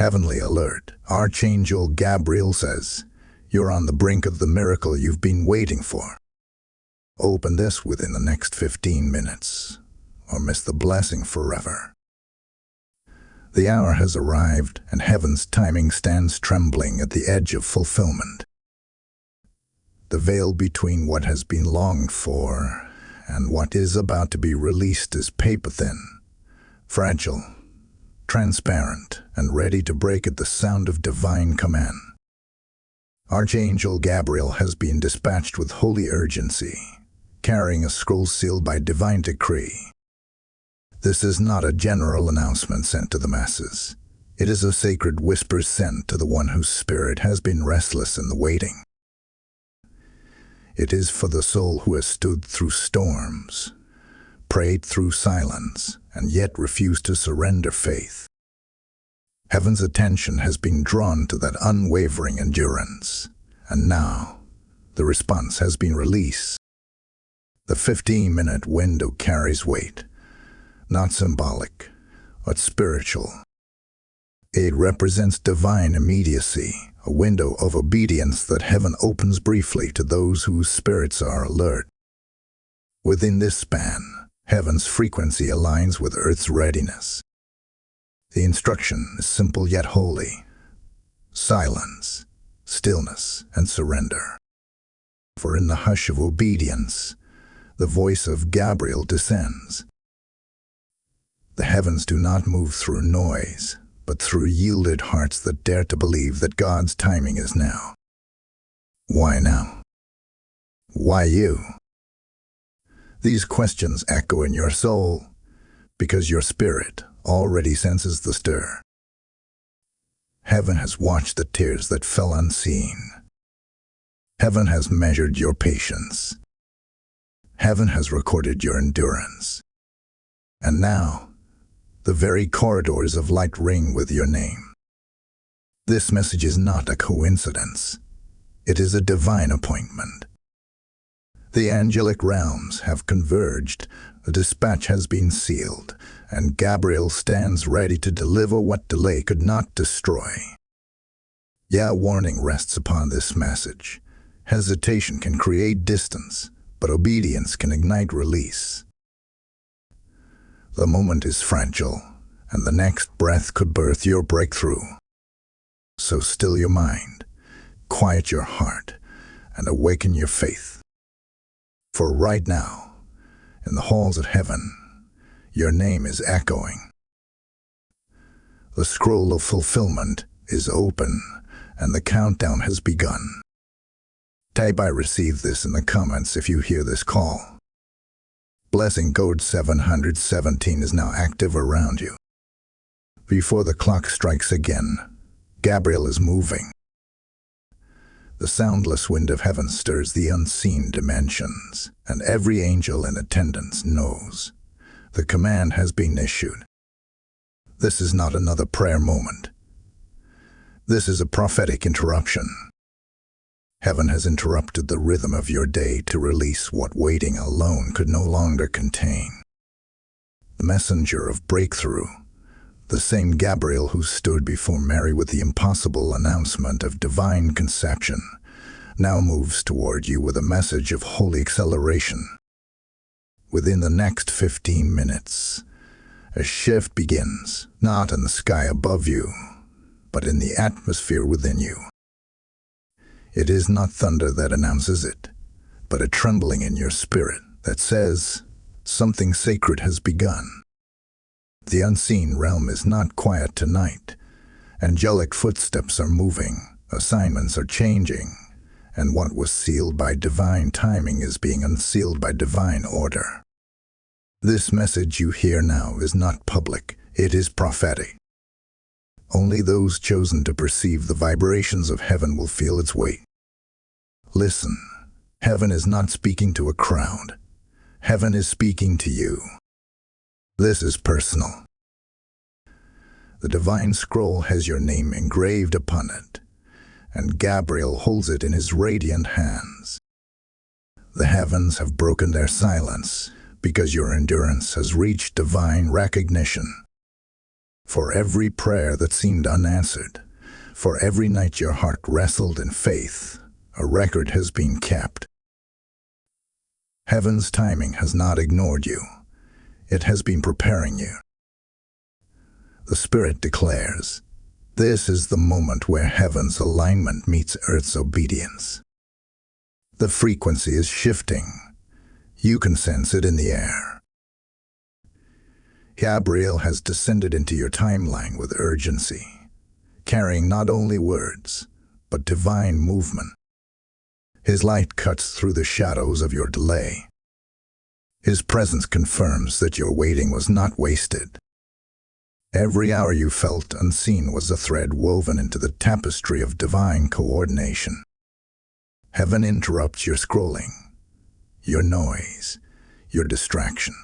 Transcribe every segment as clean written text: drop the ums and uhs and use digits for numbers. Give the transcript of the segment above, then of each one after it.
Heavenly alert. Archangel Gabriel says, you're on the brink of the miracle you've been waiting for. Open this within the next 15 minutes, or miss the blessing forever. The hour has arrived, and heaven's timing stands trembling at the edge of fulfillment. The veil between what has been longed for and what is about to be released is paper-thin, fragile, transparent, and ready to break at the sound of divine command. Archangel Gabriel has been dispatched with holy urgency, carrying a scroll sealed by divine decree. This is not a general announcement sent to the masses. It is a sacred whisper sent to the one whose spirit has been restless in the waiting. It is for the soul who has stood through storms, prayed through silence, and yet refused to surrender faith. Heaven's attention has been drawn to that unwavering endurance, and now the response has been released. The 15-minute window carries weight, not symbolic, but spiritual. It represents divine immediacy, a window of obedience that heaven opens briefly to those whose spirits are alert. Within this span, heaven's frequency aligns with earth's readiness. The instruction is simple yet holy: silence, stillness, and surrender. For in the hush of obedience, the voice of Gabriel descends. The heavens do not move through noise, but through yielded hearts that dare to believe that God's timing is now. Why now? Why you? These questions echo in your soul, because your spirit already senses the stir. Heaven has watched the tears that fell unseen. Heaven has measured your patience. Heaven has recorded your endurance. And now, the very corridors of light ring with your name. This message is not a coincidence. It is a divine appointment. The angelic realms have converged, a dispatch has been sealed, and Gabriel stands ready to deliver what delay could not destroy. Yeah, warning rests upon this message. Hesitation can create distance, but obedience can ignite release. The moment is fragile, and the next breath could birth your breakthrough. So still your mind, quiet your heart, and awaken your faith. For right now, in the halls of heaven, your name is echoing. The scroll of fulfillment is open, and the countdown has begun. Type "I receive this" in the comments if you hear this call. Blessing code 717 is now active around you. Before the clock strikes again, Gabriel is moving. The soundless wind of heaven stirs the unseen dimensions, and every angel in attendance knows the command has been issued. This is not another prayer moment. This is a prophetic interruption. Heaven has interrupted the rhythm of your day to release what waiting alone could no longer contain. The messenger of breakthrough, the same Gabriel who stood before Mary with the impossible announcement of divine conception, now moves toward you with a message of holy acceleration. Within the next 15 minutes, a shift begins, not in the sky above you, but in the atmosphere within you. It is not thunder that announces it, but a trembling in your spirit that says, something sacred has begun. The unseen realm is not quiet tonight. Angelic footsteps are moving, assignments are changing, and what was sealed by divine timing is being unsealed by divine order. This message you hear now is not public, it is prophetic. Only those chosen to perceive the vibrations of heaven will feel its weight. Listen, heaven is not speaking to a crowd. Heaven is speaking to you. This is personal. The divine scroll has your name engraved upon it, and Gabriel holds it in his radiant hands. The heavens have broken their silence because your endurance has reached divine recognition. For every prayer that seemed unanswered, for every night your heart wrestled in faith, a record has been kept. Heaven's timing has not ignored you. It has been preparing you. The Spirit declares, this is the moment where heaven's alignment meets earth's obedience. The frequency is shifting. You can sense it in the air. Gabriel has descended into your timeline with urgency, carrying not only words, but divine movement. His light cuts through the shadows of your delay. His presence confirms that your waiting was not wasted. Every hour you felt unseen was a thread woven into the tapestry of divine coordination. Heaven interrupts your scrolling, your noise, your distraction,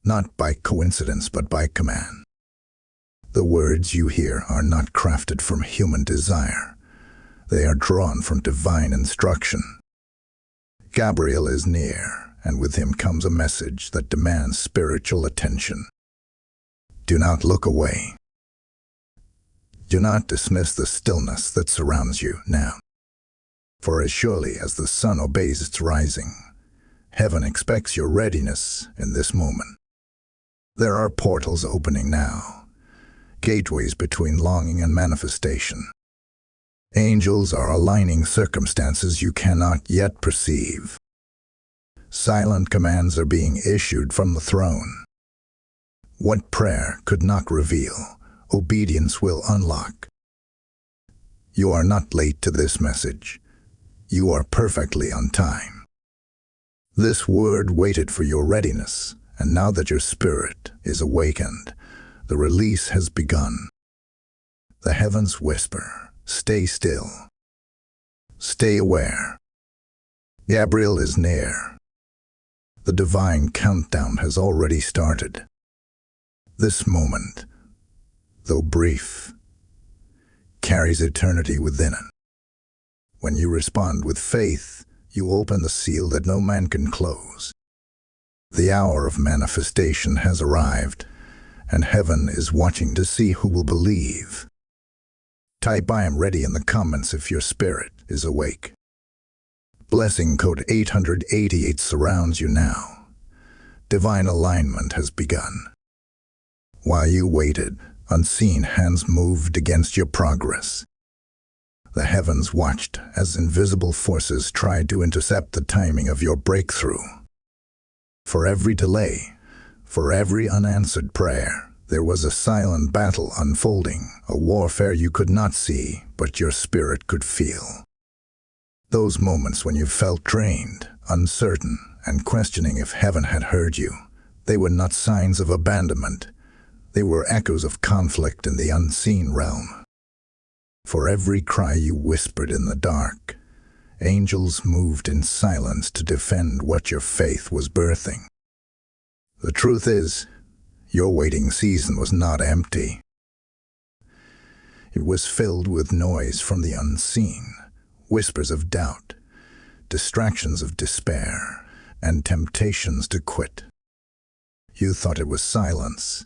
not by coincidence but by command. The words you hear are not crafted from human desire. They are drawn from divine instruction. Gabriel is near, and with him comes a message that demands spiritual attention. Do not look away. Do not dismiss the stillness that surrounds you now. For as surely as the sun obeys its rising, heaven expects your readiness in this moment. There are portals opening now, gateways between longing and manifestation. Angels are aligning circumstances you cannot yet perceive. Silent commands are being issued from the throne. What prayer could not reveal, obedience will unlock. You are not late to this message. You are perfectly on time. This word waited for your readiness, and now that your spirit is awakened, the release has begun. The heavens whisper, stay still. Stay aware. Gabriel is near. The divine countdown has already started. This moment, though brief, carries eternity within it. When you respond with faith, you open the seal that no man can close. The hour of manifestation has arrived, and heaven is watching to see who will believe. Type I am ready in the comments if your spirit is awake. Blessing code 888 surrounds you now. Divine alignment has begun. While you waited, unseen hands moved against your progress. The heavens watched as invisible forces tried to intercept the timing of your breakthrough. For every delay, for every unanswered prayer, there was a silent battle unfolding, a warfare you could not see, but your spirit could feel. Those moments when you felt drained, uncertain, and questioning if heaven had heard you, they were not signs of abandonment. They were echoes of conflict in the unseen realm. For every cry you whispered in the dark, angels moved in silence to defend what your faith was birthing. The truth is, your waiting season was not empty. It was filled with noise from the unseen, whispers of doubt, distractions of despair, and temptations to quit. You thought it was silence,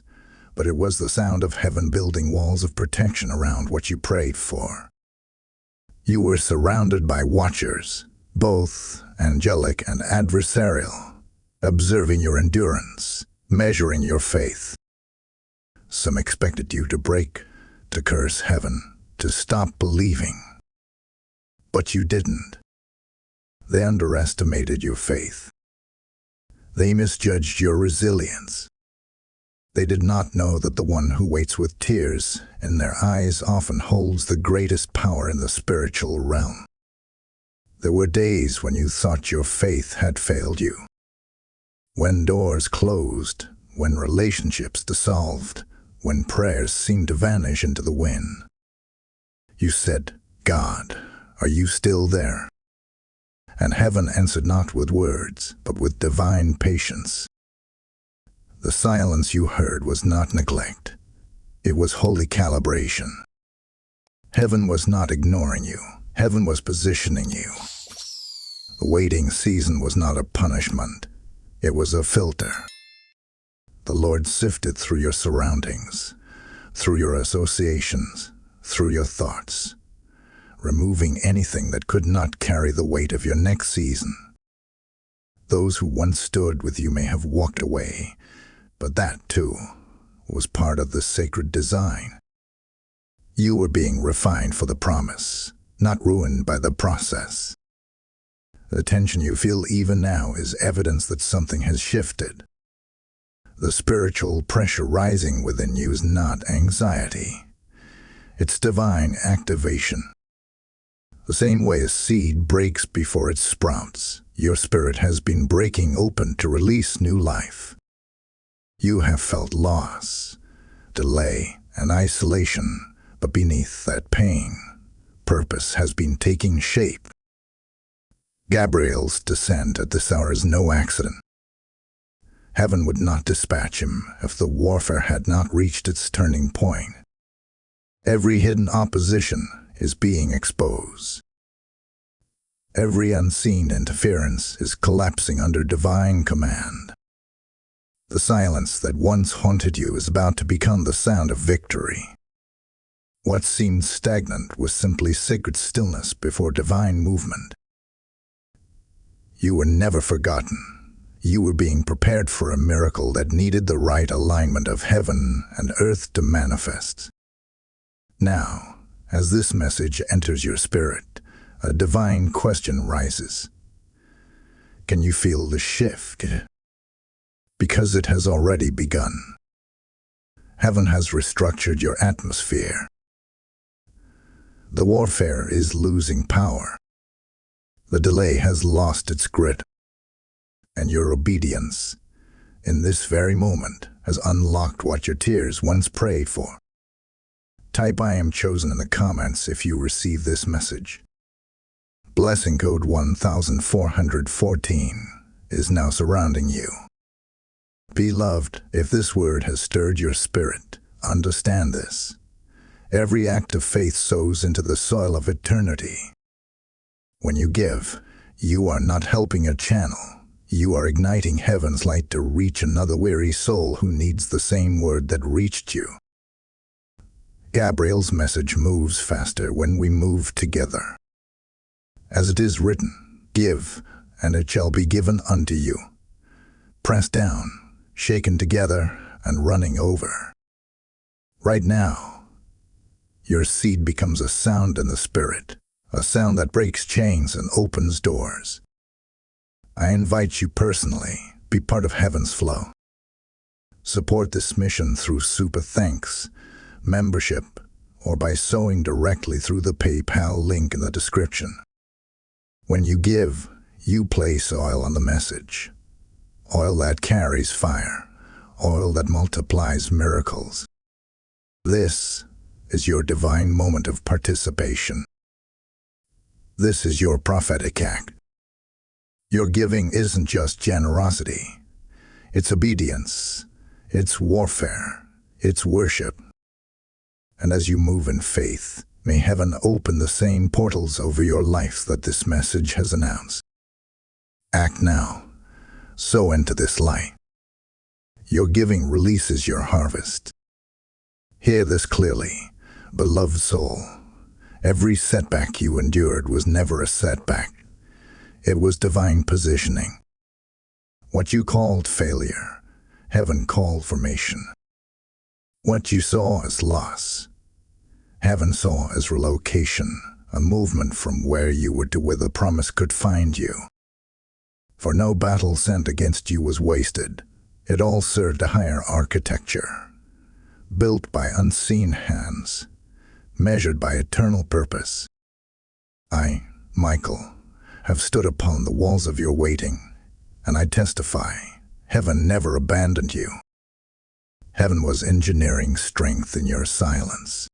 but it was the sound of heaven building walls of protection around what you prayed for. You were surrounded by watchers, both angelic and adversarial, observing your endurance, measuring your faith. Some expected you to break, to curse heaven, to stop believing. But you didn't. They underestimated your faith. They misjudged your resilience. They did not know that the one who waits with tears in their eyes often holds the greatest power in the spiritual realm. There were days when you thought your faith had failed you. When doors closed, when relationships dissolved, when prayers seemed to vanish into the wind. You said, God, are you still there? And heaven answered not with words, but with divine patience. The silence you heard was not neglect. It was holy calibration. Heaven was not ignoring you. Heaven was positioning you. The waiting season was not a punishment. It was a filter. The Lord sifted through your surroundings, through your associations, through your thoughts, removing anything that could not carry the weight of your next season. Those who once stood with you may have walked away, but that, too, was part of the sacred design. You were being refined for the promise, not ruined by the process. The tension you feel even now is evidence that something has shifted. The spiritual pressure rising within you is not anxiety. It's divine activation. The same way a seed breaks before it sprouts, your spirit has been breaking open to release new life. You have felt loss, delay, and isolation, but beneath that pain, purpose has been taking shape. Gabriel's descent at this hour is no accident. Heaven would not dispatch him if the warfare had not reached its turning point. Every hidden opposition is being exposed. Every unseen interference is collapsing under divine command. The silence that once haunted you is about to become the sound of victory. What seemed stagnant was simply sacred stillness before divine movement. You were never forgotten. You were being prepared for a miracle that needed the right alignment of heaven and earth to manifest. Now, as this message enters your spirit, a divine question rises. Can you feel the shift? Because it has already begun. Heaven has restructured your atmosphere. The warfare is losing power. The delay has lost its grit. And your obedience, in this very moment, has unlocked what your tears once prayed for. Type "I am chosen" in the comments if you receive this message. Blessing code 1414 is now surrounding you. Beloved, if this word has stirred your spirit, understand this. Every act of faith sows into the soil of eternity. When you give, you are not helping a channel. You are igniting heaven's light to reach another weary soul who needs the same word that reached you. Gabriel's message moves faster when we move together. As it is written, "Give, and it shall be given unto you. Pressed down, shaken together, and running over." Right now, your seed becomes a sound in the spirit, a sound that breaks chains and opens doors. I invite you personally, be part of heaven's flow. Support this mission through super thanks, membership, or by sowing directly through the PayPal link in the description. When you give, you place oil on the message. Oil that carries fire, oil that multiplies miracles. This is your divine moment of participation. This is your prophetic act. Your giving isn't just generosity. It's obedience. It's warfare. It's worship. And as you move in faith, may heaven open the same portals over your life that this message has announced. Act now. Sow into this light. Your giving releases your harvest. Hear this clearly, beloved soul. Every setback you endured was never a setback. It was divine positioning. What you called failure, heaven called formation. What you saw as loss, heaven saw as relocation, a movement from where you were to where the promise could find you. For no battle sent against you was wasted. It all served a higher architecture, built by unseen hands, measured by eternal purpose. I, Michael, have stood upon the walls of your waiting, and I testify, heaven never abandoned you. Heaven was engineering strength in your silence.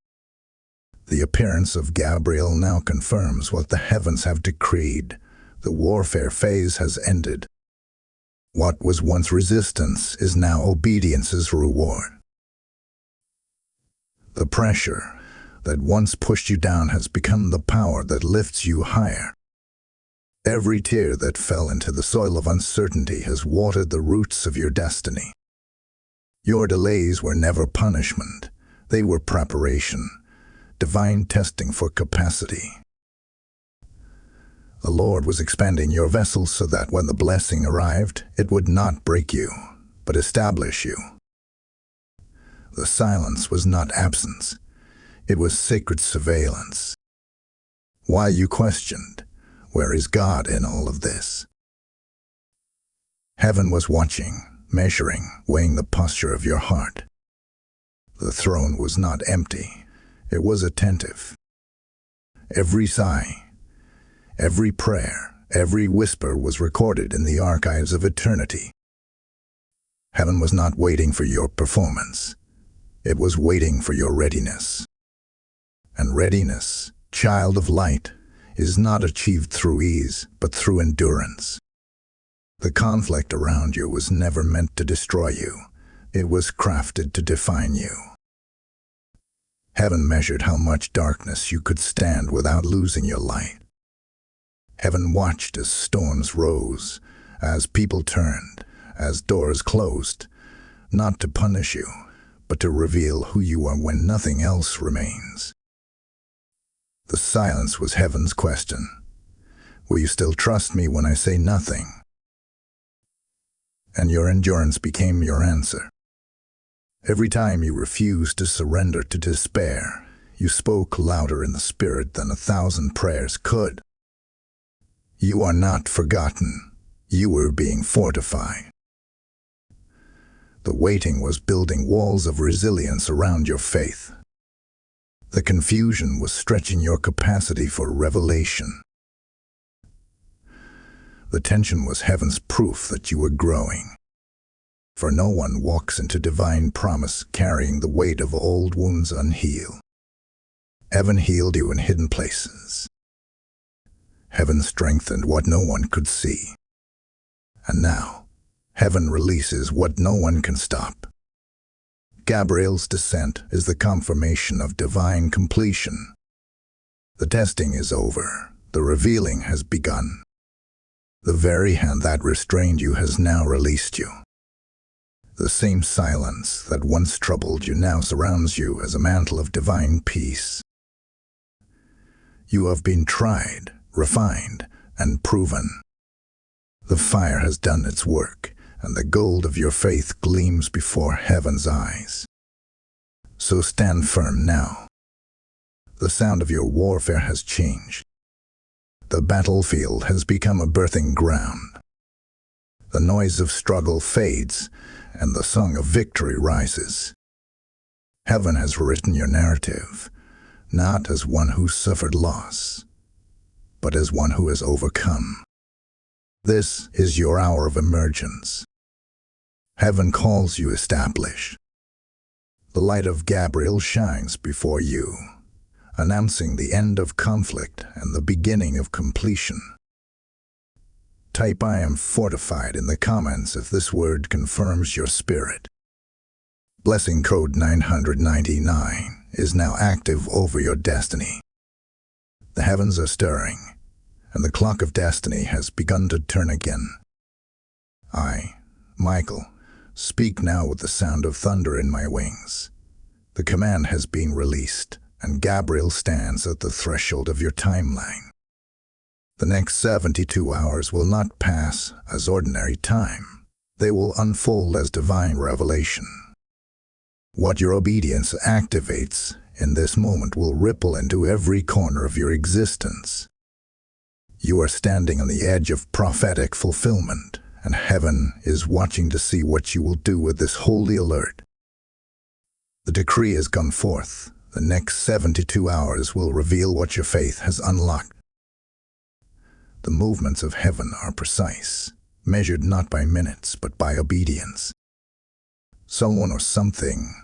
The appearance of Gabriel now confirms what the heavens have decreed. The warfare phase has ended. What was once resistance is now obedience's reward. The pressure that once pushed you down has become the power that lifts you higher. Every tear that fell into the soil of uncertainty has watered the roots of your destiny. Your delays were never punishment. They were preparation, divine testing for capacity. The Lord was expanding your vessel so that when the blessing arrived, it would not break you, but establish you. The silence was not absence. It was sacred surveillance. While you questioned, where is God in all of this? Heaven was watching, measuring, weighing the posture of your heart. The throne was not empty. It was attentive. Every sigh, every prayer, every whisper was recorded in the archives of eternity. Heaven was not waiting for your performance. It was waiting for your readiness. And readiness, child of light, is not achieved through ease, but through endurance. The conflict around you was never meant to destroy you. It was crafted to define you. Heaven measured how much darkness you could stand without losing your light. Heaven watched as storms rose, as people turned, as doors closed, not to punish you, but to reveal who you are when nothing else remains. The silence was heaven's question. Will you still trust me when I say nothing? And your endurance became your answer. Every time you refused to surrender to despair, you spoke louder in the spirit than 1,000 prayers could. You are not forgotten. You were being fortified. The waiting was building walls of resilience around your faith. The confusion was stretching your capacity for revelation. The tension was heaven's proof that you were growing. For no one walks into divine promise carrying the weight of old wounds unhealed. Heaven healed you in hidden places. Heaven strengthened what no one could see. And now, heaven releases what no one can stop. Gabriel's descent is the confirmation of divine completion. The testing is over. The revealing has begun. The very hand that restrained you has now released you. The same silence that once troubled you now surrounds you as a mantle of divine peace. You have been tried, refined, and proven. The fire has done its work, and the gold of your faith gleams before heaven's eyes. So stand firm now. The sound of your warfare has changed. The battlefield has become a birthing ground. The noise of struggle fades, and the song of victory rises. Heaven has written your narrative, not as one who suffered loss, but as one who has overcome. This is your hour of emergence. Heaven calls you establish. The light of Gabriel shines before you, announcing the end of conflict and the beginning of completion. Type "I am fortified" in the comments if this word confirms your spirit. Blessing code 999 is now active over your destiny. The heavens are stirring, and the clock of destiny has begun to turn again. I, Michael, speak now with the sound of thunder in my wings. The command has been released, and Gabriel stands at the threshold of your timeline. The next 72 hours will not pass as ordinary time. They will unfold as divine revelation. What your obedience activates in this moment will ripple into every corner of your existence. You are standing on the edge of prophetic fulfillment, and heaven is watching to see what you will do with this holy alert. The decree has gone forth. The next 72 hours will reveal what your faith has unlocked. The movements of heaven are precise, measured not by minutes, but by obedience. Someone or something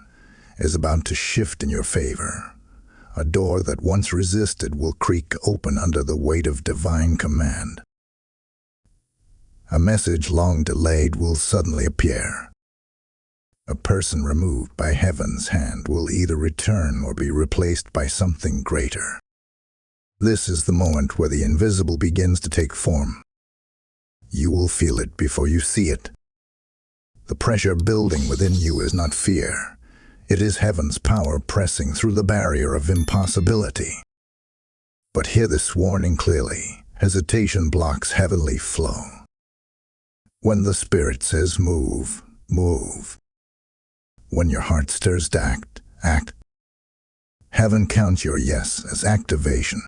is about to shift in your favor. A door that once resisted will creak open under the weight of divine command. A message long delayed will suddenly appear. A person removed by heaven's hand will either return or be replaced by something greater. This is the moment where the invisible begins to take form. You will feel it before you see it. The pressure building within you is not fear. It is heaven's power pressing through the barrier of impossibility. But hear this warning clearly. Hesitation blocks heavenly flow. When the Spirit says move, move. When your heart stirs to act, act. Heaven counts your yes as activation.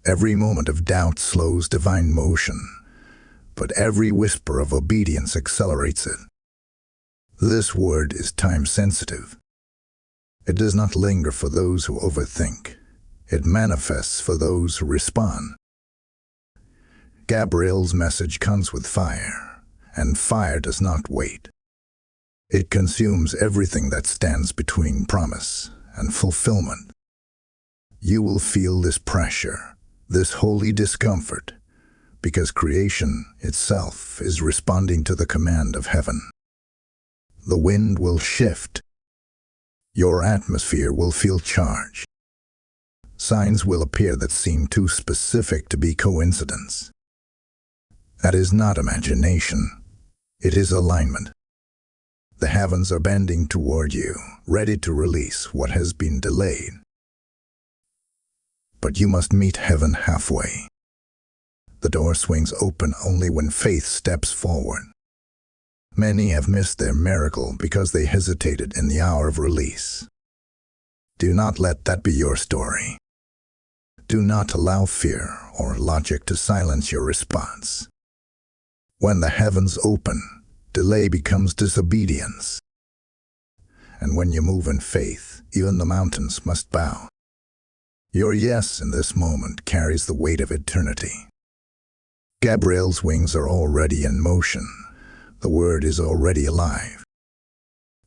Every moment of doubt slows divine motion, but every whisper of obedience accelerates it. This word is time-sensitive. It does not linger for those who overthink. It manifests for those who respond. Gabriel's message comes with fire, and fire does not wait. It consumes everything that stands between promise and fulfillment. You will feel this pressure, this holy discomfort, because creation itself is responding to the command of heaven. The wind will shift. Your atmosphere will feel charged. Signs will appear that seem too specific to be coincidence. That is not imagination. It is alignment. The heavens are bending toward you, ready to release what has been delayed. But you must meet heaven halfway. The door swings open only when faith steps forward. Many have missed their miracle because they hesitated in the hour of release. Do not let that be your story. Do not allow fear or logic to silence your response. When the heavens open, delay becomes disobedience. And when you move in faith, even the mountains must bow. Your yes in this moment carries the weight of eternity. Gabriel's wings are already in motion. The word is already alive.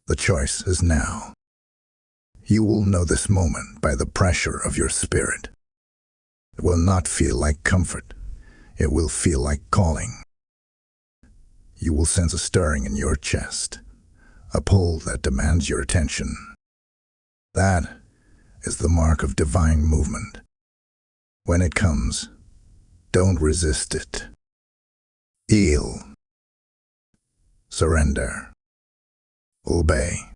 The choice is now. You will know this moment by the pressure of your spirit. It will not feel like comfort. It will feel like calling. You will sense a stirring in your chest, a pull that demands your attention. That is the mark of divine movement. When it comes, don't resist it. Yield. Surrender. Obey.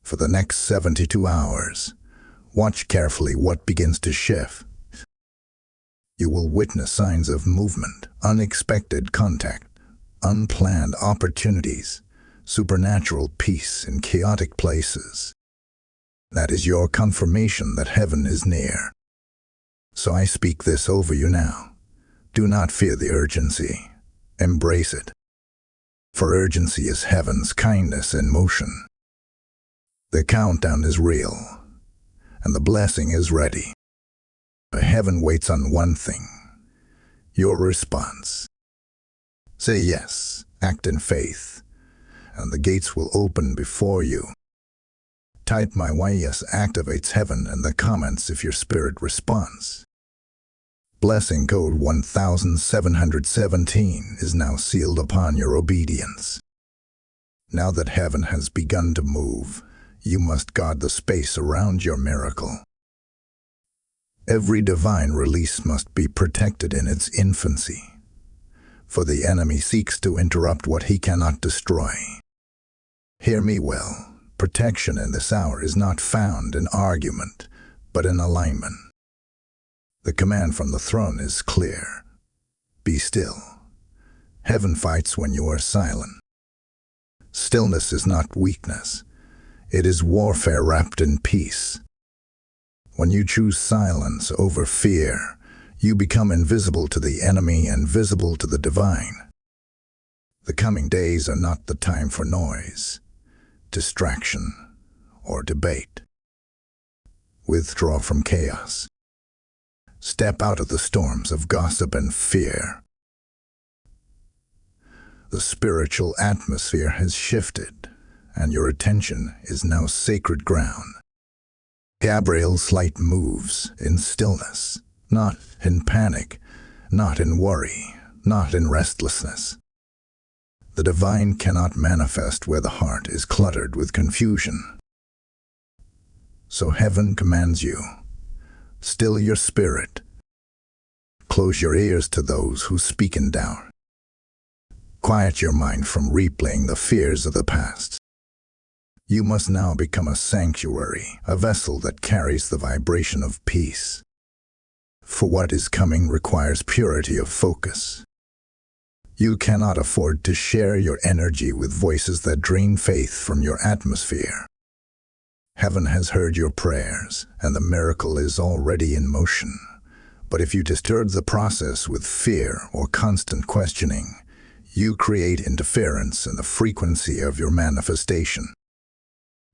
For the next 72 hours, watch carefully what begins to shift. You will witness signs of movement, unexpected contact, unplanned opportunities, supernatural peace in chaotic places. That is your confirmation that heaven is near. So I speak this over you now. Do not fear the urgency. Embrace it. For urgency is heaven's kindness in motion. The countdown is real, and the blessing is ready. But heaven waits on one thing: your response. Say yes, act in faith, and the gates will open before you. Type my yes activates heaven in the comments if your spirit responds. Blessing code 1717 is now sealed upon your obedience. Now that heaven has begun to move, you must guard the space around your miracle. Every divine release must be protected in its infancy, for the enemy seeks to interrupt what he cannot destroy. Hear me well. Protection in this hour is not found in argument, but in alignment. The command from the throne is clear. Be still. Heaven fights when you are silent. Stillness is not weakness. It is warfare wrapped in peace. When you choose silence over fear, you become invisible to the enemy and visible to the divine. The coming days are not the time for noise, distraction, or debate. Withdraw from chaos. Step out of the storms of gossip and fear. The spiritual atmosphere has shifted, and your attention is now sacred ground. Gabriel's light moves in stillness, not in panic, not in worry, not in restlessness. The divine cannot manifest where the heart is cluttered with confusion. So heaven commands you, still your spirit. Close your ears to those who speak in doubt. Quiet your mind from replaying the fears of the past. You must now become a sanctuary, a vessel that carries the vibration of peace. For what is coming requires purity of focus. You cannot afford to share your energy with voices that drain faith from your atmosphere. Heaven has heard your prayers, and the miracle is already in motion. But if you disturb the process with fear or constant questioning, you create interference in the frequency of your manifestation.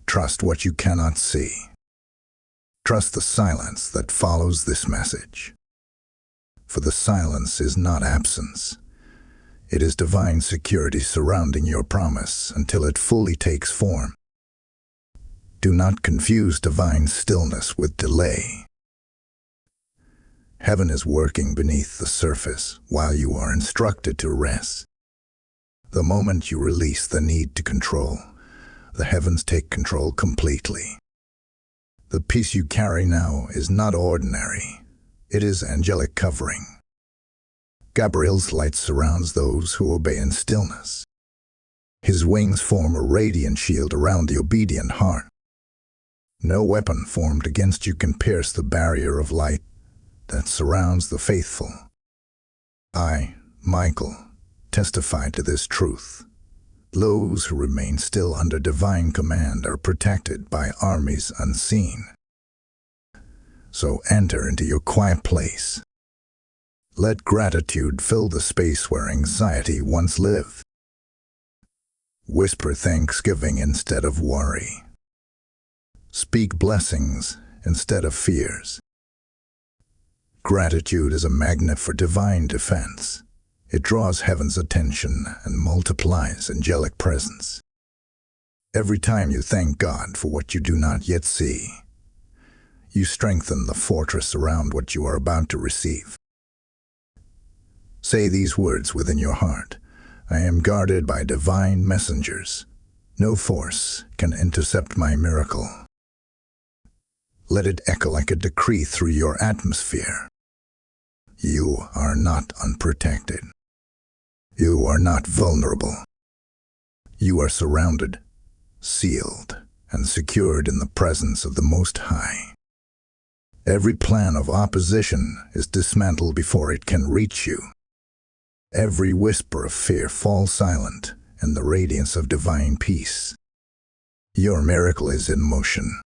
Trust what you cannot see. Trust the silence that follows this message. For the silence is not absence. It is divine security surrounding your promise until it fully takes form. Do not confuse divine stillness with delay. Heaven is working beneath the surface while you are instructed to rest. The moment you release the need to control, the heavens take control completely. The peace you carry now is not ordinary. It is angelic covering. Gabriel's light surrounds those who obey in stillness. His wings form a radiant shield around the obedient heart. No weapon formed against you can pierce the barrier of light that surrounds the faithful. I, Michael, testify to this truth. Those who remain still under divine command are protected by armies unseen. So enter into your quiet place. Let gratitude fill the space where anxiety once lived. Whisper thanksgiving instead of worry. Speak blessings instead of fears. Gratitude is a magnet for divine defense. It draws heaven's attention and multiplies angelic presence. Every time you thank God for what you do not yet see, you strengthen the fortress around what you are about to receive. Say these words within your heart. I am guarded by divine messengers. No force can intercept my miracle. Let it echo like a decree through your atmosphere. You are not unprotected. You are not vulnerable. You are surrounded, sealed, and secured in the presence of the Most High. Every plan of opposition is dismantled before it can reach you. Every whisper of fear falls silent in the radiance of divine peace. Your miracle is in motion.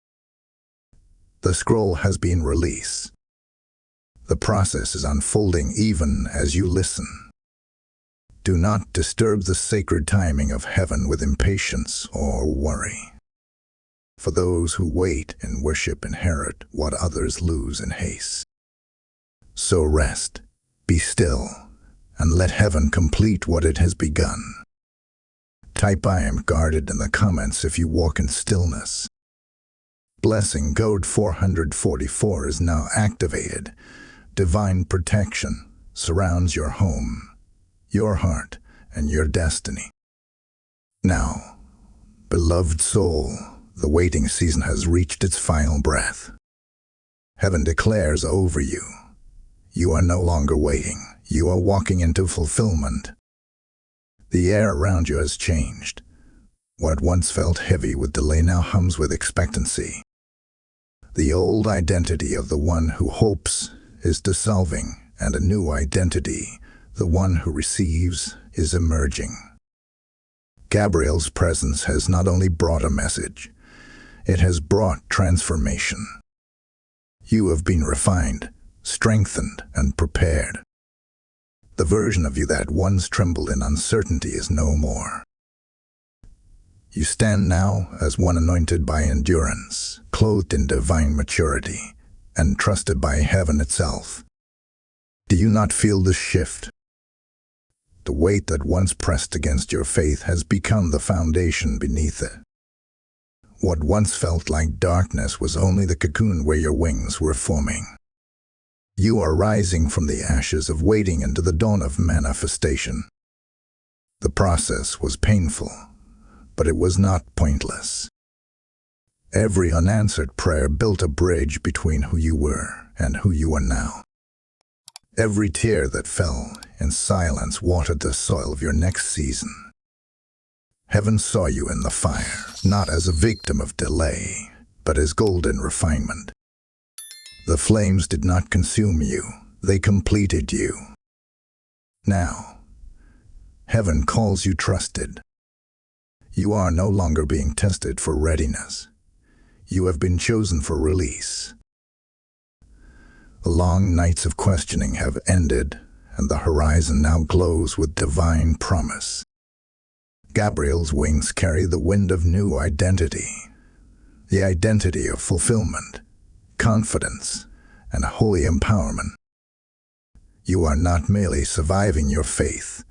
The scroll has been released. The process is unfolding even as you listen. Do not disturb the sacred timing of heaven with impatience or worry. For those who wait in worship inherit what others lose in haste. So rest, be still, and let heaven complete what it has begun. Type I am guarded in the comments if you walk in stillness. Blessing code 444 is now activated. Divine protection surrounds your home, your heart, and your destiny. Now, beloved soul, the waiting season has reached its final breath. Heaven declares over you, you are no longer waiting, you are walking into fulfillment. The air around you has changed. What once felt heavy with delay now hums with expectancy. The old identity of the one who hopes is dissolving, and a new identity, the one who receives, is emerging. Gabriel's presence has not only brought a message, it has brought transformation. You have been refined, strengthened, and prepared. The version of you that once trembled in uncertainty is no more. You stand now as one anointed by endurance, clothed in divine maturity, and trusted by heaven itself. Do you not feel this shift? The weight that once pressed against your faith has become the foundation beneath it. What once felt like darkness was only the cocoon where your wings were forming. You are rising from the ashes of waiting into the dawn of manifestation. The process was painful, but it was not pointless. Every unanswered prayer built a bridge between who you were and who you are now. Every tear that fell in silence watered the soil of your next season. Heaven saw you in the fire, not as a victim of delay, but as golden refinement. The flames did not consume you, they completed you. Now, heaven calls you trusted. You are no longer being tested for readiness. You have been chosen for release. The long nights of questioning have ended, and the horizon now glows with divine promise. Gabriel's wings carry the wind of new identity, the identity of fulfillment, confidence, and holy empowerment. You are not merely surviving your faith,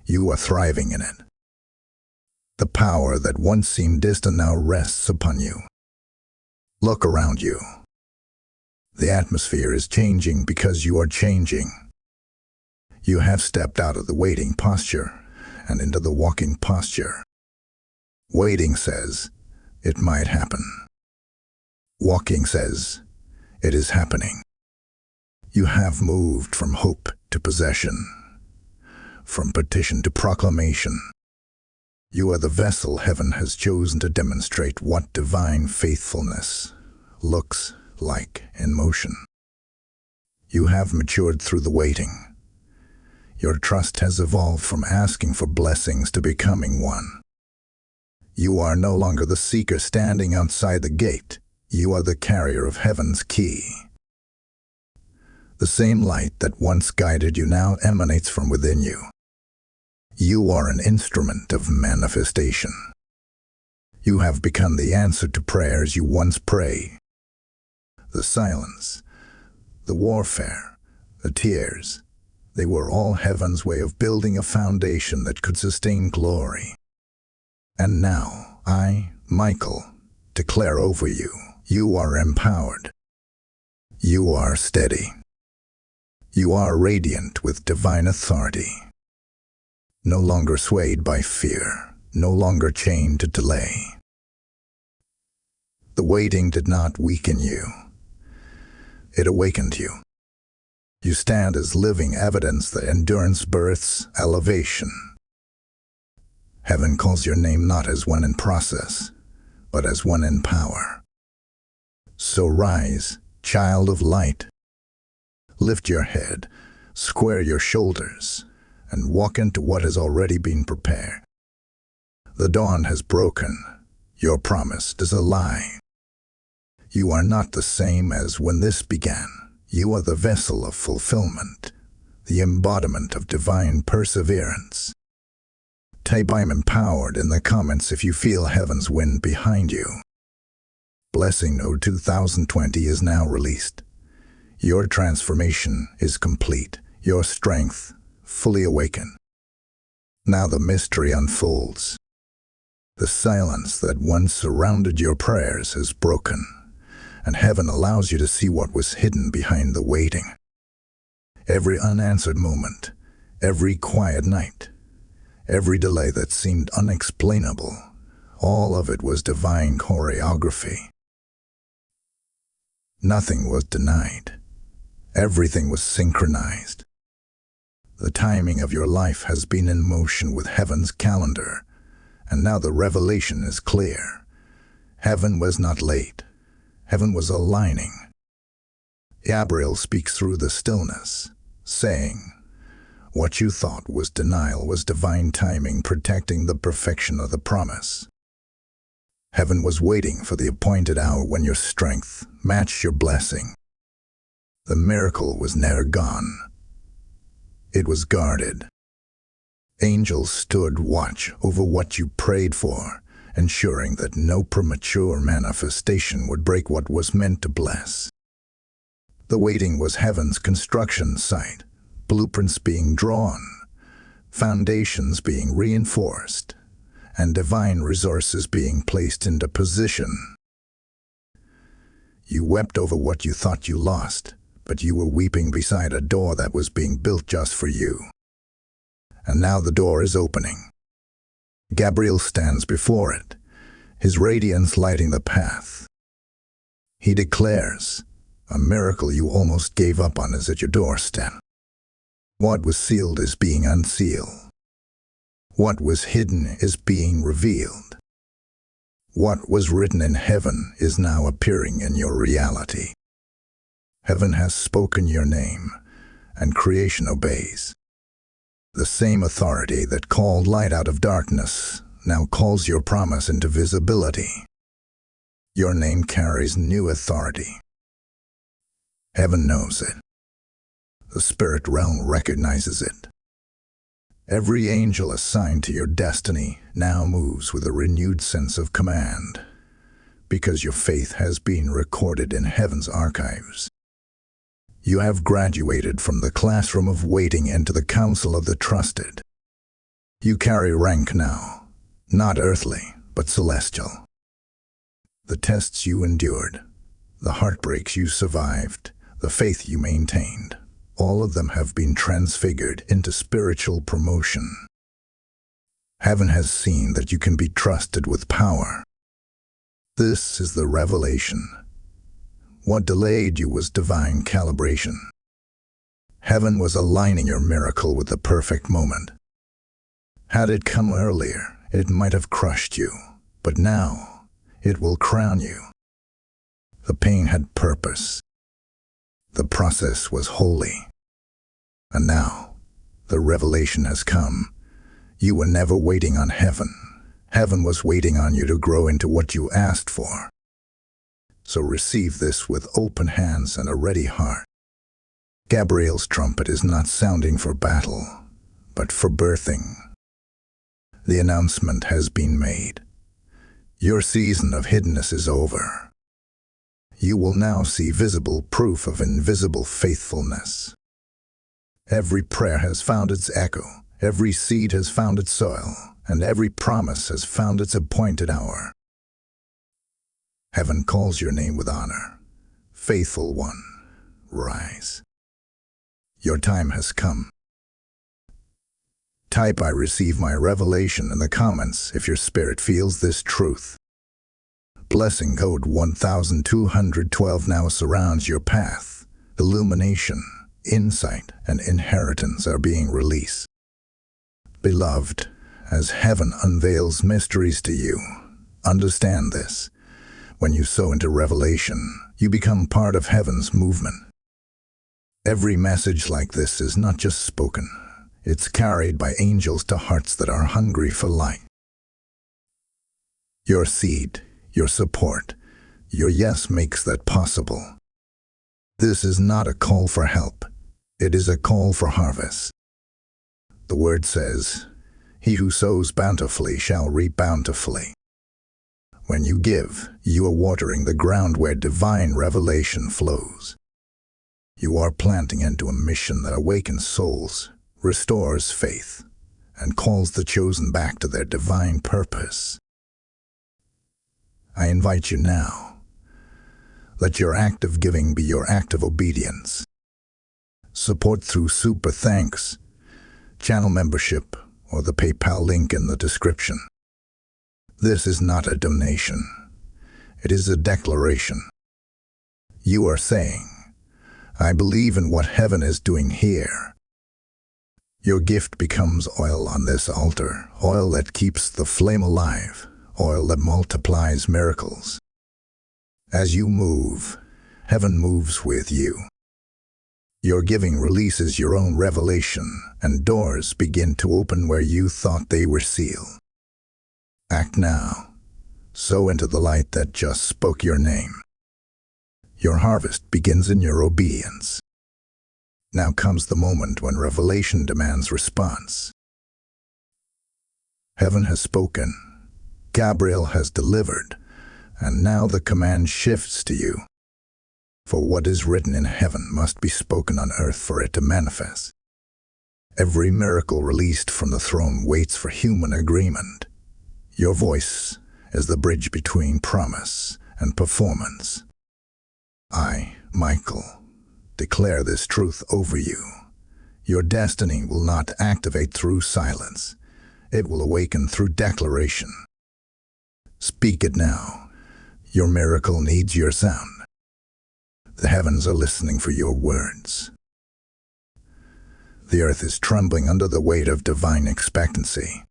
you are thriving in it. The power that once seemed distant now rests upon you. Look around you. The atmosphere is changing because you are changing. You have stepped out of the waiting posture and into the walking posture. Waiting says, it might happen. Walking says, it is happening. You have moved from hope to possession, from petition to proclamation. You are the vessel heaven has chosen to demonstrate what divine faithfulness looks like in motion. You have matured through the waiting. Your trust has evolved from asking for blessings to becoming one. You are no longer the seeker standing outside the gate. You are the carrier of heaven's key. The same light that once guided you now emanates from within you. You are an instrument of manifestation. You have become the answer to prayers you once prayed. The silence, the warfare, the tears, they were all heaven's way of building a foundation that could sustain glory. And now, I, Michael, declare over you, you are empowered. You are steady. You are radiant with divine authority. No longer swayed by fear, no longer chained to delay. The waiting did not weaken you. It awakened you. You stand as living evidence that endurance births elevation. Heaven calls your name not as one in process, but as one in power. So rise, child of light. Lift your head, square your shoulders, and walk into what has already been prepared. The dawn has broken. Your promise is a lie. You are not the same as when this began. You are the vessel of fulfillment, the embodiment of divine perseverance. Type "I'm empowered" in the comments if you feel heaven's wind behind you. Blessing Node 2020 is now released. Your transformation is complete, your strength fully awakened. Now the mystery unfolds. The silence that once surrounded your prayers is broken, and heaven allows you to see what was hidden behind the waiting. Every unanswered moment, every quiet night, every delay that seemed unexplainable, all of it was divine choreography. Nothing was denied. Everything was synchronized. The timing of your life has been in motion with heaven's calendar, and now the revelation is clear. Heaven was not late. Heaven was aligning. Gabriel speaks through the stillness, saying, what you thought was denial was divine timing protecting the perfection of the promise. Heaven was waiting for the appointed hour when your strength matched your blessing. The miracle was never gone. It was guarded. Angels stood watch over what you prayed for, ensuring that no premature manifestation would break what was meant to bless. The waiting was heaven's construction site, blueprints being drawn, foundations being reinforced, and divine resources being placed into position. You wept over what you thought you lost, but you were weeping beside a door that was being built just for you. And now the door is opening. Gabriel stands before it, his radiance lighting the path. He declares, a miracle you almost gave up on is at your doorstep. What was sealed is being unsealed. What was hidden is being revealed. What was written in heaven is now appearing in your reality. Heaven has spoken your name, and creation obeys. The same authority that called light out of darkness now calls your promise into visibility. Your name carries new authority. Heaven knows it. The spirit realm recognizes it. Every angel assigned to your destiny now moves with a renewed sense of command, because your faith has been recorded in heaven's archives. You have graduated from the classroom of waiting into the council of the trusted. You carry rank now, not earthly, but celestial. The tests you endured, the heartbreaks you survived, the faith you maintained, all of them have been transfigured into spiritual promotion. Heaven has seen that you can be trusted with power. This is the revelation. What delayed you was divine calibration. Heaven was aligning your miracle with the perfect moment. Had it come earlier, it might have crushed you, but now it will crown you. The pain had purpose. The process was holy. And now, the revelation has come. You were never waiting on heaven. Heaven was waiting on you to grow into what you asked for. So receive this with open hands and a ready heart. Gabriel's trumpet is not sounding for battle, but for birthing. The announcement has been made. Your season of hiddenness is over. You will now see visible proof of invisible faithfulness. Every prayer has found its echo, every seed has found its soil, and every promise has found its appointed hour. Heaven calls your name with honor. Faithful one, rise. Your time has come. Type "I receive my revelation" in the comments if your spirit feels this truth. Blessing code 1212 now surrounds your path. Illumination, insight, and inheritance are being released. Beloved, as heaven unveils mysteries to you, understand this. When you sow into revelation, you become part of heaven's movement. Every message like this is not just spoken. It's carried by angels to hearts that are hungry for light. Your seed, your support, your yes makes that possible. This is not a call for help. It is a call for harvest. The word says, "He who sows bountifully shall reap bountifully." When you give, you are watering the ground where divine revelation flows. You are planting into a mission that awakens souls, restores faith, and calls the chosen back to their divine purpose. I invite you now. Let your act of giving be your act of obedience. Support through super thanks, channel membership, or the PayPal link in the description. This is not a donation. It is a declaration. You are saying, "I believe in what heaven is doing here." Your gift becomes oil on this altar, oil that keeps the flame alive, oil that multiplies miracles. As you move, heaven moves with you. Your giving releases your own revelation, and doors begin to open where you thought they were sealed. Act now. Sow into the light that just spoke your name. Your harvest begins in your obedience. Now comes the moment when revelation demands response. Heaven has spoken. Gabriel has delivered. And now the command shifts to you. For what is written in heaven must be spoken on earth for it to manifest. Every miracle released from the throne waits for human agreement. Your voice is the bridge between promise and performance. I, Michael, declare this truth over you. Your destiny will not activate through silence. It will awaken through declaration. Speak it now. Your miracle needs your sound. The heavens are listening for your words. The earth is trembling under the weight of divine expectancy.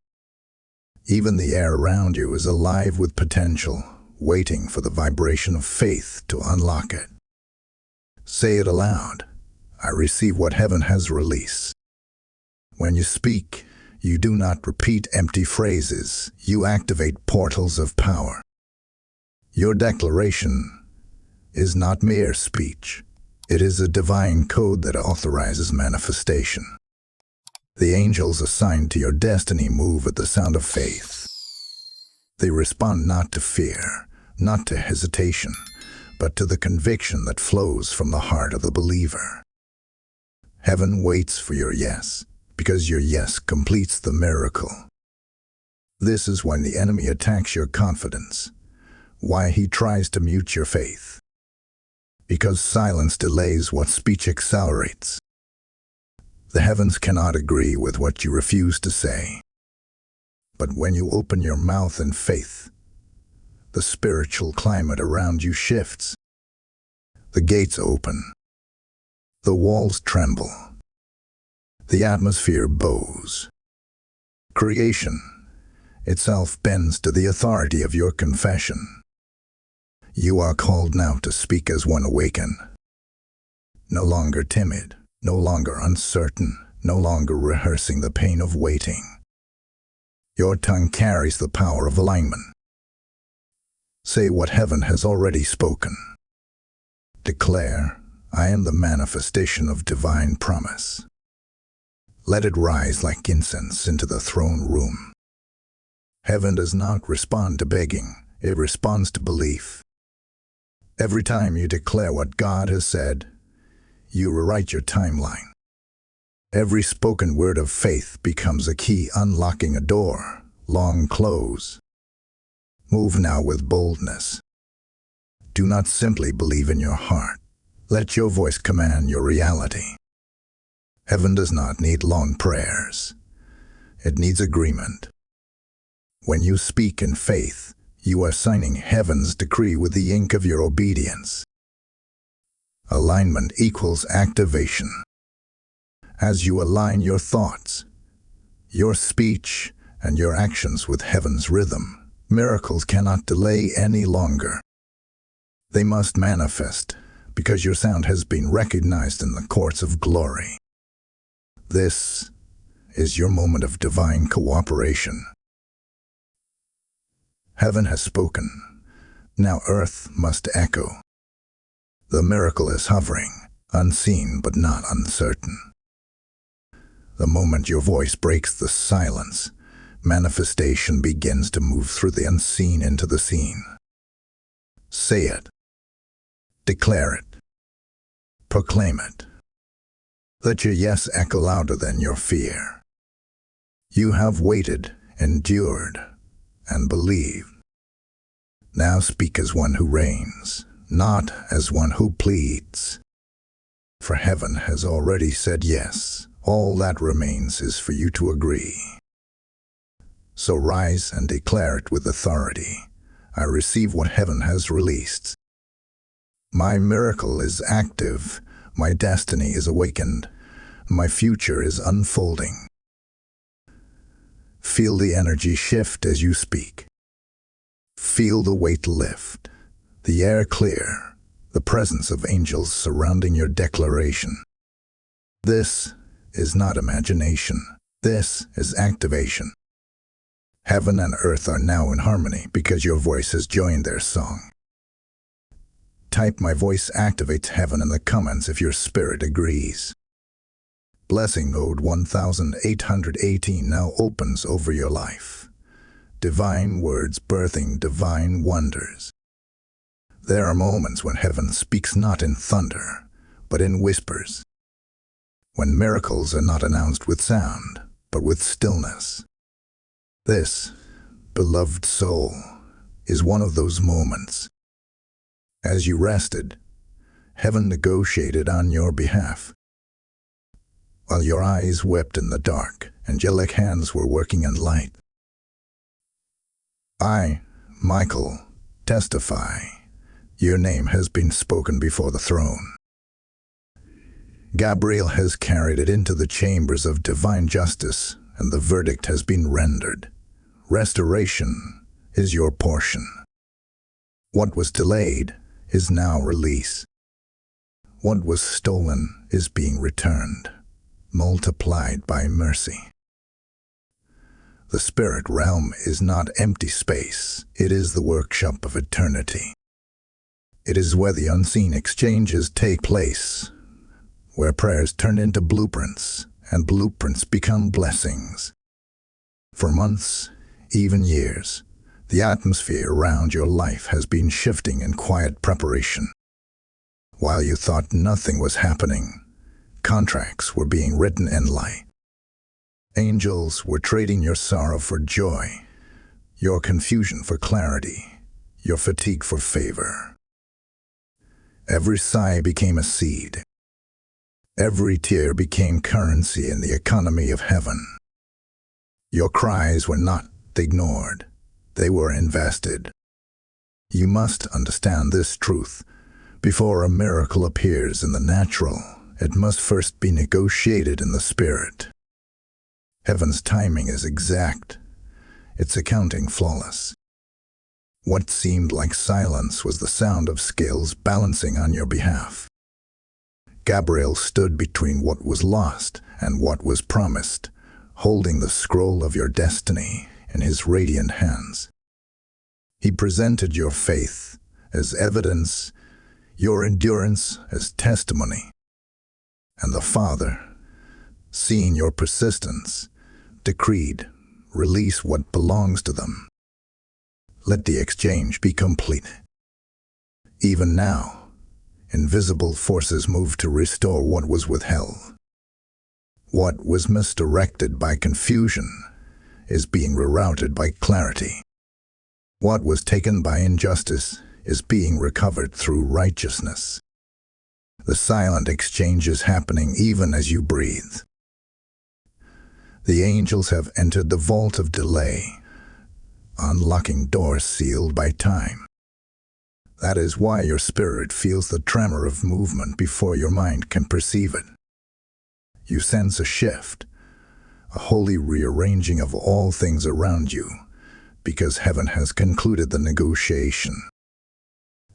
Even the air around you is alive with potential, waiting for the vibration of faith to unlock it. Say it aloud. I receive what heaven has released. When you speak, you do not repeat empty phrases. You activate portals of power. Your declaration is not mere speech. It is a divine code that authorizes manifestation. The angels assigned to your destiny move at the sound of faith. They respond not to fear, not to hesitation, but to the conviction that flows from the heart of the believer. Heaven waits for your yes, because your yes completes the miracle. This is when the enemy attacks your confidence, why he tries to mute your faith. Because silence delays what speech accelerates. The heavens cannot agree with what you refuse to say. But when you open your mouth in faith, the spiritual climate around you shifts. The gates open. The walls tremble. The atmosphere bows. Creation itself bends to the authority of your confession. You are called now to speak as one awakened. No longer timid, no longer uncertain, no longer rehearsing the pain of waiting. Your tongue carries the power of alignment. Say what heaven has already spoken. Declare, I am the manifestation of divine promise. Let it rise like incense into the throne room. Heaven does not respond to begging, it responds to belief. Every time you declare what God has said, you rewrite your timeline. Every spoken word of faith becomes a key unlocking a door long closed. Move now with boldness. Do not simply believe in your heart. Let your voice command your reality. Heaven does not need long prayers. It needs agreement. When you speak in faith, you are signing heaven's decree with the ink of your obedience. Alignment equals activation. As you align your thoughts, your speech, and your actions with heaven's rhythm, miracles cannot delay any longer. They must manifest, because your sound has been recognized in the courts of glory. This is your moment of divine cooperation. Heaven has spoken. Now earth must echo. The miracle is hovering, unseen but not uncertain. The moment your voice breaks the silence, manifestation begins to move through the unseen into the seen. Say it. Declare it. Proclaim it. Let your yes echo louder than your fear. You have waited, endured, and believed. Now speak as one who reigns, not as one who pleads. For heaven has already said yes. All that remains is for you to agree. So rise and declare it with authority. I receive what heaven has released. My miracle is active. My destiny is awakened. My future is unfolding. Feel the energy shift as you speak. Feel the weight lift, the air clear, the presence of angels surrounding your declaration. This is not imagination. This is activation. Heaven and earth are now in harmony because your voice has joined their song. Type "My voice activates heaven" in the comments if your spirit agrees. Blessing Code 1818 now opens over your life. Divine words birthing divine wonders. There are moments when heaven speaks not in thunder, but in whispers. When miracles are not announced with sound, but with stillness. This, beloved soul, is one of those moments. As you rested, heaven negotiated on your behalf. While your eyes wept in the dark, angelic hands were working in light. I, Michael, testify, your name has been spoken before the throne. Gabriel has carried it into the chambers of divine justice, and the verdict has been rendered. Restoration is your portion. What was delayed is now released. What was stolen is being returned, multiplied by mercy. The spirit realm is not empty space. It is the workshop of eternity. It is where the unseen exchanges take place, where prayers turn into blueprints, and blueprints become blessings. For months, even years, the atmosphere around your life has been shifting in quiet preparation. While you thought nothing was happening, contracts were being written in light. Angels were trading your sorrow for joy, your confusion for clarity, your fatigue for favor. Every sigh became a seed. Every tear became currency in the economy of heaven. Your cries were not ignored. They were invested. You must understand this truth. Before a miracle appears in the natural, it must first be negotiated in the spirit. Heaven's timing is exact. Its accounting flawless. What seemed like silence was the sound of scales balancing on your behalf. Gabriel stood between what was lost and what was promised, holding the scroll of your destiny in his radiant hands. He presented your faith as evidence, your endurance as testimony. And the Father, seeing your persistence, decreed, release what belongs to them. Let the exchange be complete. Even now, invisible forces move to restore what was withheld. What was misdirected by confusion is being rerouted by clarity. What was taken by injustice is being recovered through righteousness. The silent exchange is happening even as you breathe. The angels have entered the vault of delay, unlocking doors sealed by time. That is why your spirit feels the tremor of movement before your mind can perceive it. You sense a shift, a holy rearranging of all things around you, because heaven has concluded the negotiation.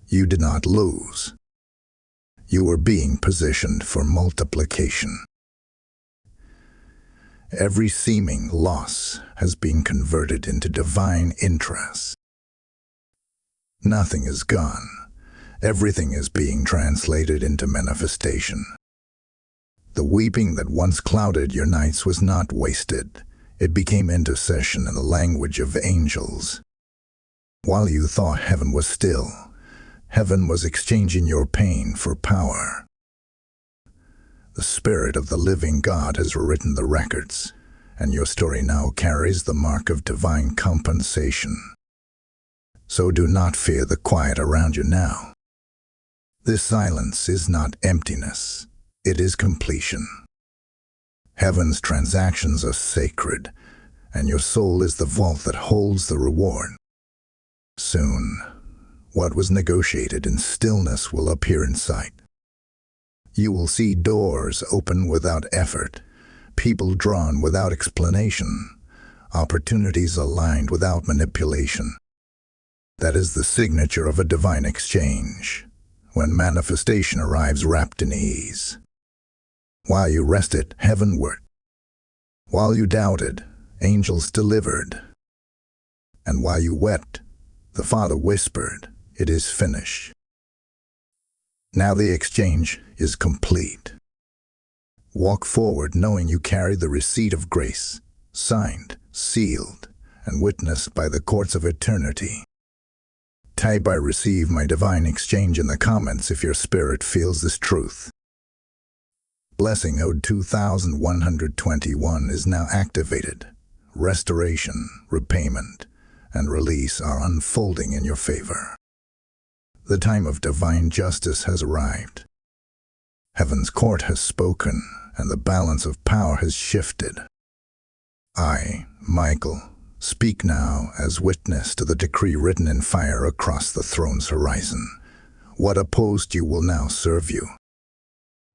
You did not lose. You were being positioned for multiplication. Every seeming loss has been converted into divine interest. Nothing is gone. Everything is being translated into manifestation. The weeping that once clouded your nights was not wasted. It became intercession in the language of angels. While you thought heaven was still, heaven was exchanging your pain for power. The Spirit of the living God has rewritten the records, and your story now carries the mark of divine compensation. So do not fear the quiet around you now. This silence is not emptiness, it is completion. Heaven's transactions are sacred, and your soul is the vault that holds the reward. Soon, what was negotiated in stillness will appear in sight. You will see doors open without effort, people drawn without explanation, opportunities aligned without manipulation. That is the signature of a divine exchange, when manifestation arrives wrapped in ease. While you rested, heaven worked. While you doubted, angels delivered. And while you wept, the Father whispered, "It is finished." Now the exchange is complete. Walk forward knowing you carry the receipt of grace, signed, sealed, and witnessed by the courts of eternity. Type "I receive my divine exchange" in the comments if your spirit feels this truth. Blessing Ode 2121 is now activated. Restoration, repayment, and release are unfolding in your favor. The time of divine justice has arrived. Heaven's court has spoken, and the balance of power has shifted. I, Michael, speak now as witness to the decree written in fire across the throne's horizon. What opposed you will now serve you.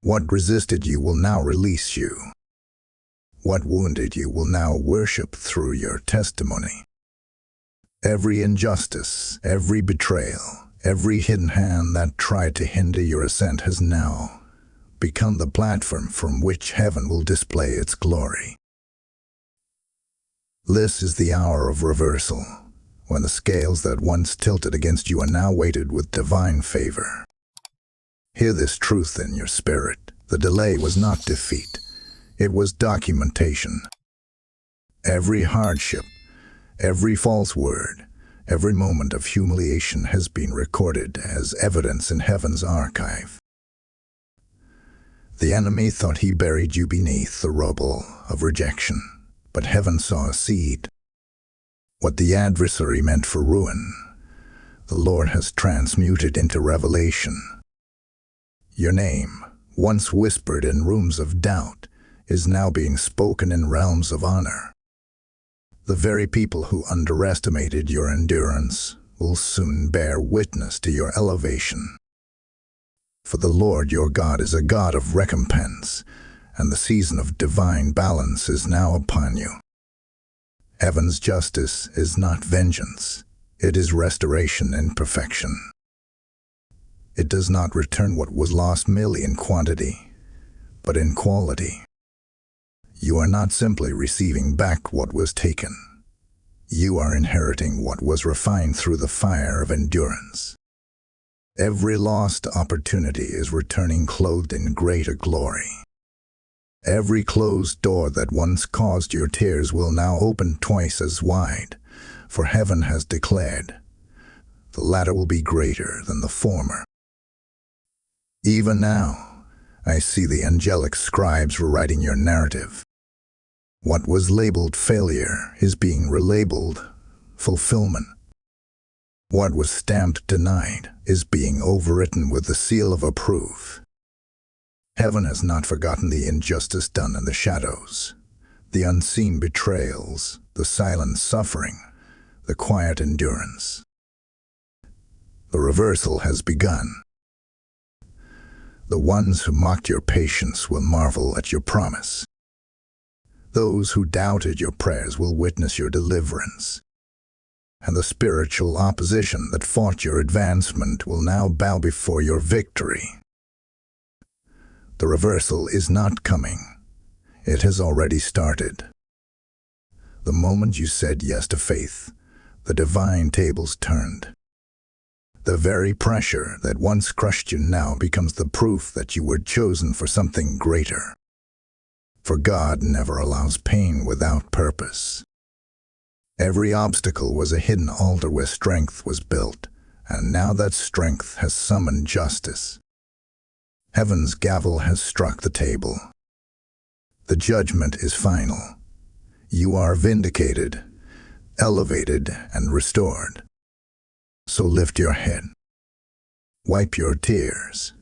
What resisted you will now release you. What wounded you will now worship through your testimony. Every injustice, every betrayal, every hidden hand that tried to hinder your ascent has now become the platform from which heaven will display its glory. This is the hour of reversal, when the scales that once tilted against you are now weighted with divine favor. Hear this truth in your spirit. The delay was not defeat. It was documentation. Every hardship, every false word, every moment of humiliation has been recorded as evidence in heaven's archive. The enemy thought he buried you beneath the rubble of rejection, but heaven saw a seed. What the adversary meant for ruin, the Lord has transmuted into revelation. Your name, once whispered in rooms of doubt, is now being spoken in realms of honor. The very people who underestimated your endurance will soon bear witness to your elevation. For the Lord your God is a God of recompense, and the season of divine balance is now upon you. Heaven's justice is not vengeance, it is restoration in perfection. It does not return what was lost merely in quantity, but in quality. You are not simply receiving back what was taken. You are inheriting what was refined through the fire of endurance. Every lost opportunity is returning clothed in greater glory. Every closed door that once caused your tears will now open twice as wide, for heaven has declared, the latter will be greater than the former. Even now, I see the angelic scribes rewriting your narrative. What was labeled failure is being relabeled fulfillment. What was stamped denied is being overwritten with the seal of approve. Heaven has not forgotten the injustice done in the shadows, the unseen betrayals, the silent suffering, the quiet endurance. The reversal has begun. The ones who mocked your patience will marvel at your promise. Those who doubted your prayers will witness your deliverance. And the spiritual opposition that fought your advancement will now bow before your victory. The reversal is not coming. It has already started. The moment you said yes to faith, the divine tables turned. The very pressure that once crushed you now becomes the proof that you were chosen for something greater. For God never allows pain without purpose. Every obstacle was a hidden altar where strength was built, and now that strength has summoned justice. Heaven's gavel has struck the table. The judgment is final. You are vindicated, elevated, and restored. So lift your head. Wipe your tears.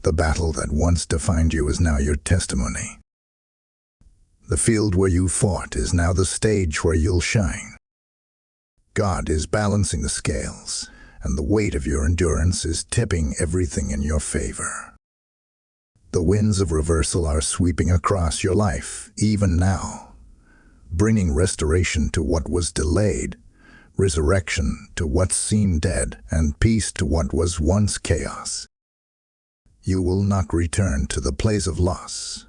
The battle that once defined you is now your testimony. The field where you fought is now the stage where you'll shine. God is balancing the scales, and the weight of your endurance is tipping everything in your favor. The winds of reversal are sweeping across your life, even now, bringing restoration to what was delayed, resurrection to what seemed dead, and peace to what was once chaos. You will not return to the place of loss.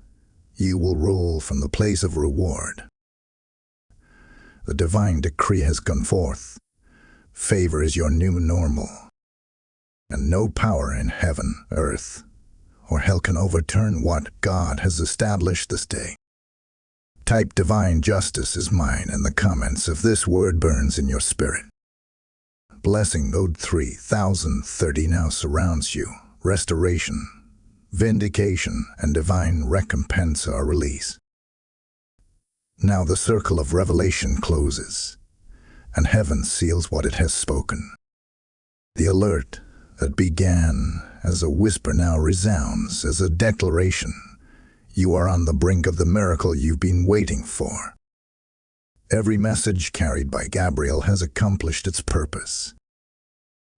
You will rule from the place of reward. The divine decree has gone forth. Favor is your new normal. And no power in heaven, earth, or hell can overturn what God has established this day. Type divine justice is mine in the comments if this word burns in your spirit. Blessing code 3030 now surrounds you. Restoration, vindication, and divine recompense are released. Now the circle of revelation closes, and heaven seals what it has spoken. The alert that began as a whisper now resounds as a declaration. You are on the brink of the miracle you've been waiting for. Every message carried by Gabriel has accomplished its purpose.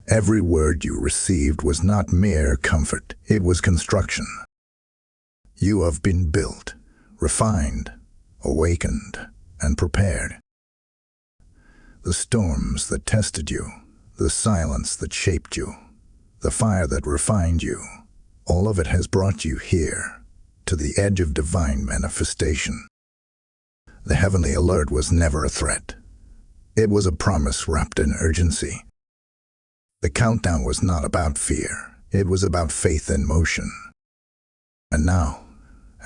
Every word you received was not mere comfort, it was construction. You have been built, refined, awakened, and prepared. The storms that tested you, the silence that shaped you, the fire that refined you, all of it has brought you here, to the edge of divine manifestation. The heavenly alert was never a threat. It was a promise wrapped in urgency. The countdown was not about fear. It was about faith in motion. And now,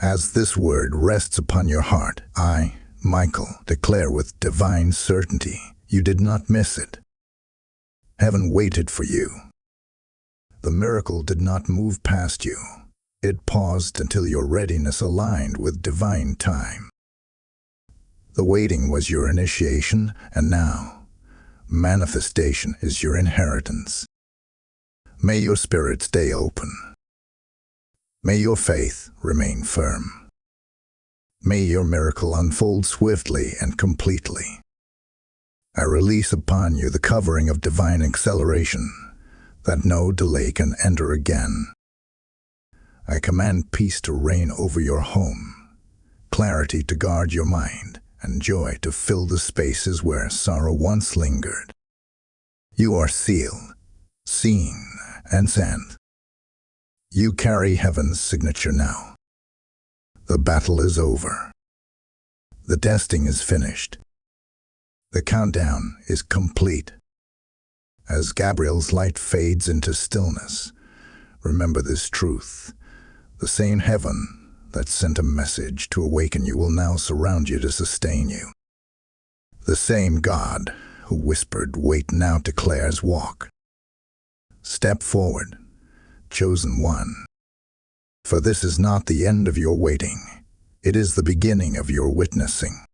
as this word rests upon your heart, I, Michael, declare with divine certainty, you did not miss it. Heaven waited for you. The miracle did not move past you. It paused until your readiness aligned with divine time. The waiting was your initiation, and now, manifestation is your inheritance. May your spirit stay open. May your faith remain firm. May your miracle unfold swiftly and completely. I release upon you the covering of divine acceleration, that no delay can enter again. I command peace to reign over your home, clarity to guard your mind, and joy to fill the spaces where sorrow once lingered. You are sealed, seen, and sent. You carry heaven's signature now. The battle is over. The testing is finished. The countdown is complete. As Gabriel's light fades into stillness, remember this truth. The same heaven that sent a message to awaken you will now surround you to sustain you. The same God who whispered, "Wait," now declares, "Walk." Step forward, chosen one. For this is not the end of your waiting. It is the beginning of your witnessing.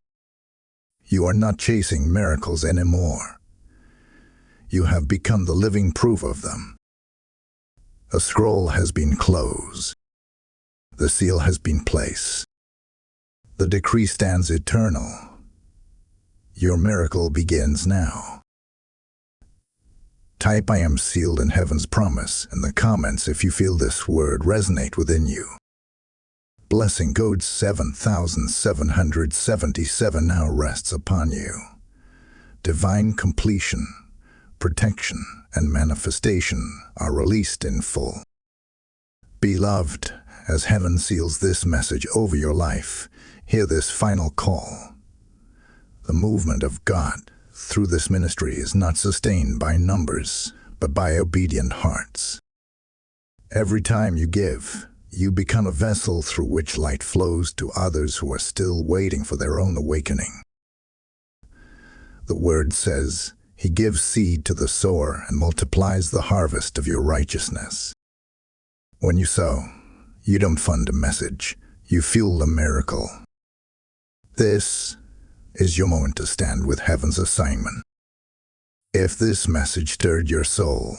You are not chasing miracles anymore. You have become the living proof of them. A scroll has been closed. The seal has been placed. The decree stands eternal. Your miracle begins now. Type "I am sealed in heaven's promise" in the comments if you feel this word resonate within you. Blessing code 7777 now rests upon you. Divine completion, protection, and manifestation are released in full. Beloved, as heaven seals this message over your life, hear this final call. The movement of God through this ministry is not sustained by numbers, but by obedient hearts. Every time you give, you become a vessel through which light flows to others who are still waiting for their own awakening. The word says, "He gives seed to the sower and multiplies the harvest of your righteousness." When you sow, you don't fund a message, you fuel a miracle. This is your moment to stand with heaven's assignment. If this message stirred your soul,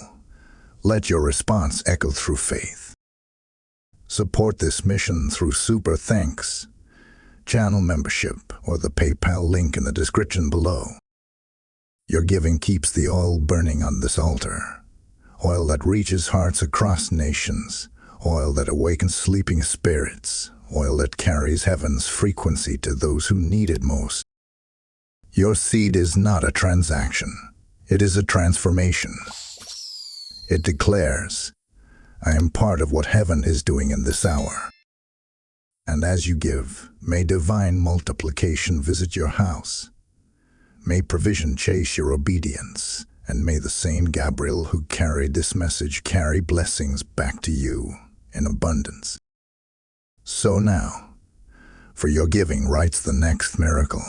let your response echo through faith. Support this mission through super thanks, channel membership, or the PayPal link in the description below. Your giving keeps the oil burning on this altar, oil that reaches hearts across nations, oil that awakens sleeping spirits, oil that carries heaven's frequency to those who need it most. Your seed is not a transaction. It is a transformation. It declares, "I am part of what heaven is doing in this hour." And as you give, may divine multiplication visit your house. May provision chase your obedience, and may the same Gabriel who carried this message carry blessings back to you in abundance. So now, for your giving writes the next miracle.